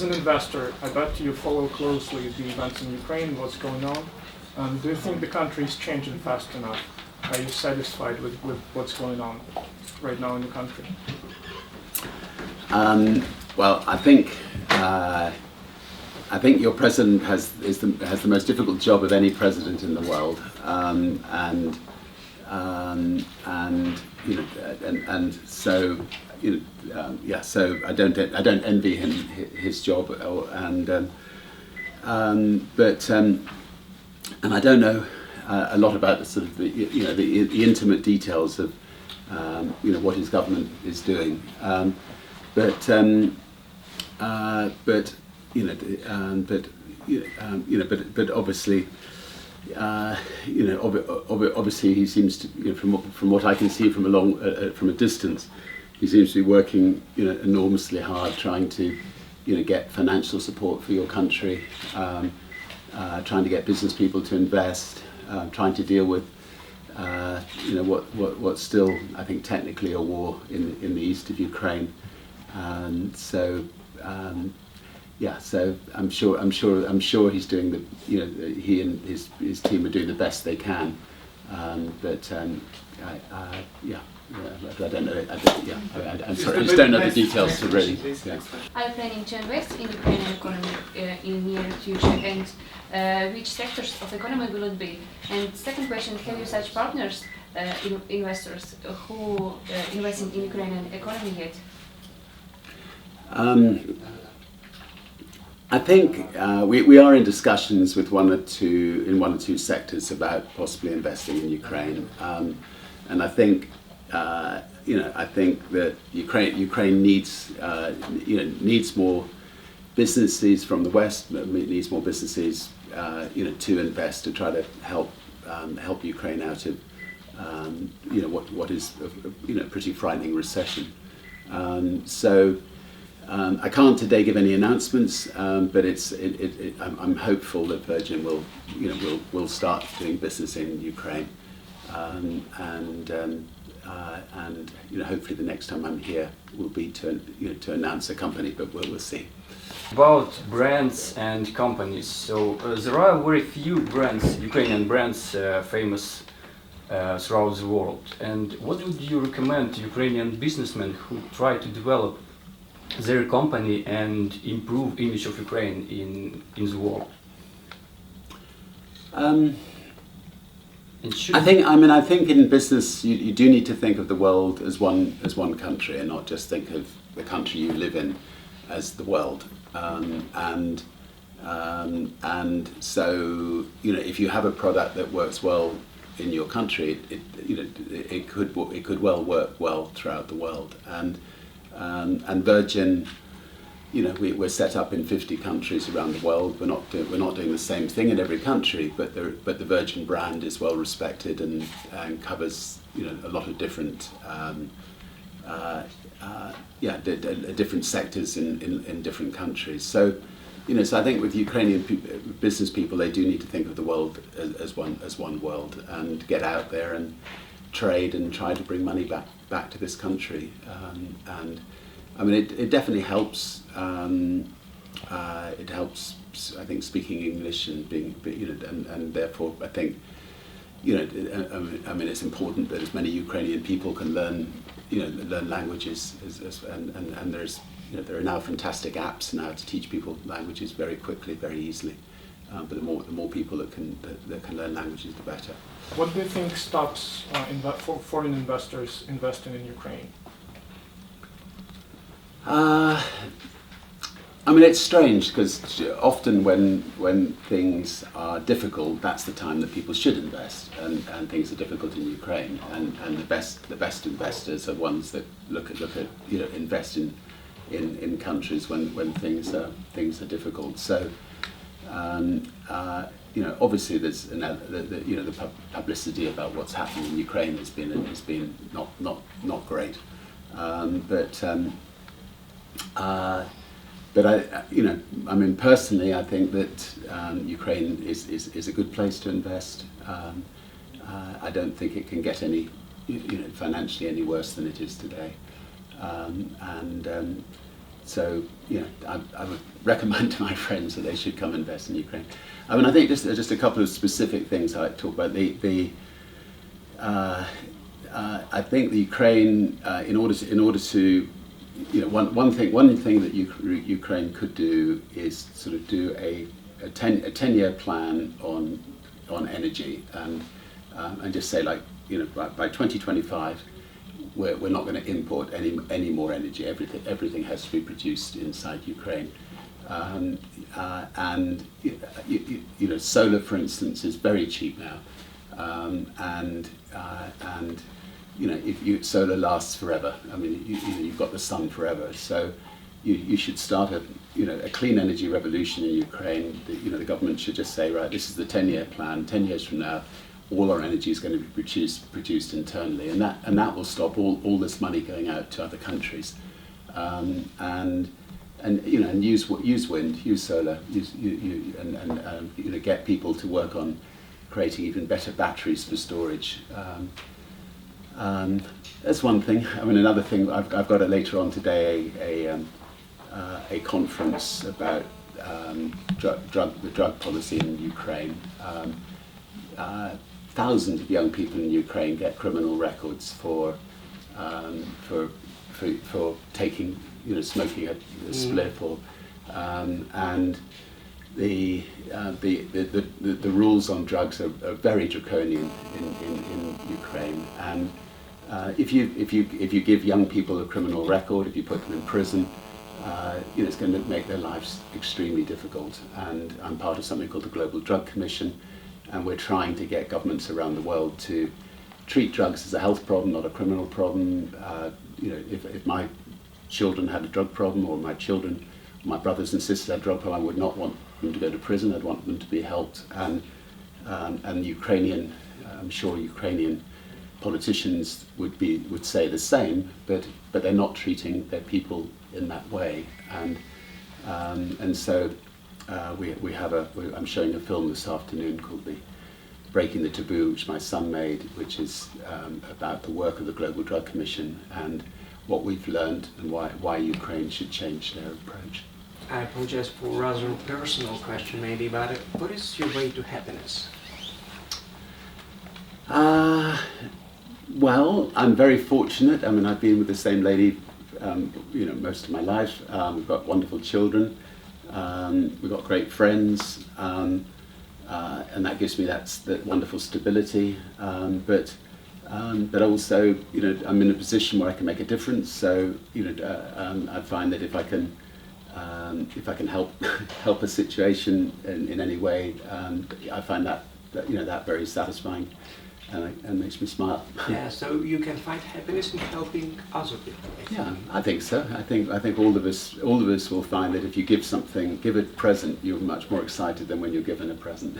As an investor, I bet you follow closely the events in Ukraine, what's going on. Do you think the country is changing fast enough? Are you satisfied with what's going on right now in the country? Well, I think your president has the most difficult job of any president in the world, so so I don't envy him his job, and I don't know a lot about the sort of the intimate details of what his government is doing, but obviously, obviously he seems to, from what I can see from a distance, he seems to be working, enormously hard, trying to, get financial support for your country, trying to get business people to invest, trying to deal with, what's still, I think, technically a war in the east of Ukraine. So I'm sure he's doing he and his team are doing the best they can. I don't know. I'm sorry, I just don't know the details to really. Yeah. Are you planning to invest in Ukrainian economy in near future, and which sectors of economy will it be? And second question: have you such partners, investors who investing in Ukrainian economy yet? I think we are in discussions with one or two sectors about possibly investing in Ukraine, and I think I think that Ukraine needs more businesses from the West, needs more businesses to invest, to try to help Ukraine out of what is a pretty frightening recession. I can't today give any announcements, but I'm hopeful that Virgin will start doing business in Ukraine, and hopefully the next time I'm here will be to announce a company, but we'll see. About brands and companies, so there are very few brands, Ukrainian brands, famous throughout the world. And what would you recommend Ukrainian businessmen who try to develop their company and improve image of Ukraine in the world? I think in business you do need to think of the world as one country, and not just think of the country you live in as the world. So if you have a product that works well in your country, it could well work well throughout the world. And Virgin, we're set up in 50 countries around the world. We're not doing the same thing in every country, but the Virgin brand is well respected and covers a lot of different different sectors in different countries. So so I think with Ukrainian business people, they do need to think of the world as one world, and get out there and trade and try to bring money back to this country. And I mean, it definitely helps. It helps, I think, speaking English and being, and therefore I think, I mean, it's important that as many Ukrainian people can learn languages, and there are now fantastic apps now to teach people languages very quickly, very easily. But the more people that can learn languages, the better. What do you think stops foreign investors investing in Ukraine? I mean, it's strange because often when things are difficult, that's the time that people should invest, and things are difficult in Ukraine, and the best investors are ones that look at invest in countries when things are difficult. So obviously there's the publicity about what's happened in Ukraine has been not great, but I mean, personally, I think that Ukraine is a good place to invest. I don't think it can get any, financially any worse than it is today. So, you know, I would recommend to my friends that they should come invest in Ukraine. I mean, I think just a couple of specific things I'd talk about. I think the Ukraine, in order to, you know, one thing that Ukraine could do is sort of do a 10-year plan on energy, and just say, like, you know, by 2025 we're not going to import any more energy. Everything has to be produced inside Ukraine. And you know, solar, for instance, is very cheap now, and you know, solar lasts forever. I mean, you've got the sun forever. So you should start a clean energy revolution in Ukraine. The government should just say, right, this is the 10-year plan. 10 years from now, all our energy is going to be produced internally, and that will stop all this money going out to other countries. And use wind, use solar, and get people to work on creating even better batteries for storage. That's one thing. I mean, another thing, I've got it later on today, a conference about the drug policy in Ukraine. Thousands of young people in Ukraine get criminal records for taking, smoking a spliff, or and the rules on drugs are very draconian in Ukraine. And if you give young people a criminal record, if you put them in prison, it's going to make their lives extremely difficult. And I'm part of something called the Global Drug Commission, and we're trying to get governments around the world to treat drugs as a health problem, not a criminal problem. If my children had a drug problem, or my brothers and sisters had a drug problem, I would not want them to go to prison. I'd want them to be helped. And I'm sure Ukrainian politicians would say the same, but they're not treating their people in that way. And so I'm showing a film this afternoon called Breaking the Taboo, which my son made, which is about the work of the Global Drug Commission and what we've learned and why Ukraine should change their approach. I apologize for a rather personal question maybe, but what is your way to happiness? Well, I'm very fortunate. I mean, I've been with the same lady most of my life. We've got wonderful children. We've got great friends, and that gives me that wonderful stability. But also, I'm in a position where I can make a difference. So, I find that if I can help a situation in any way, I find that very satisfying, and makes me smile. Yeah, so you can find happiness in helping other people. Yeah, I think so. I think all of us will find that if you give a present, you're much more excited than when you're given a present.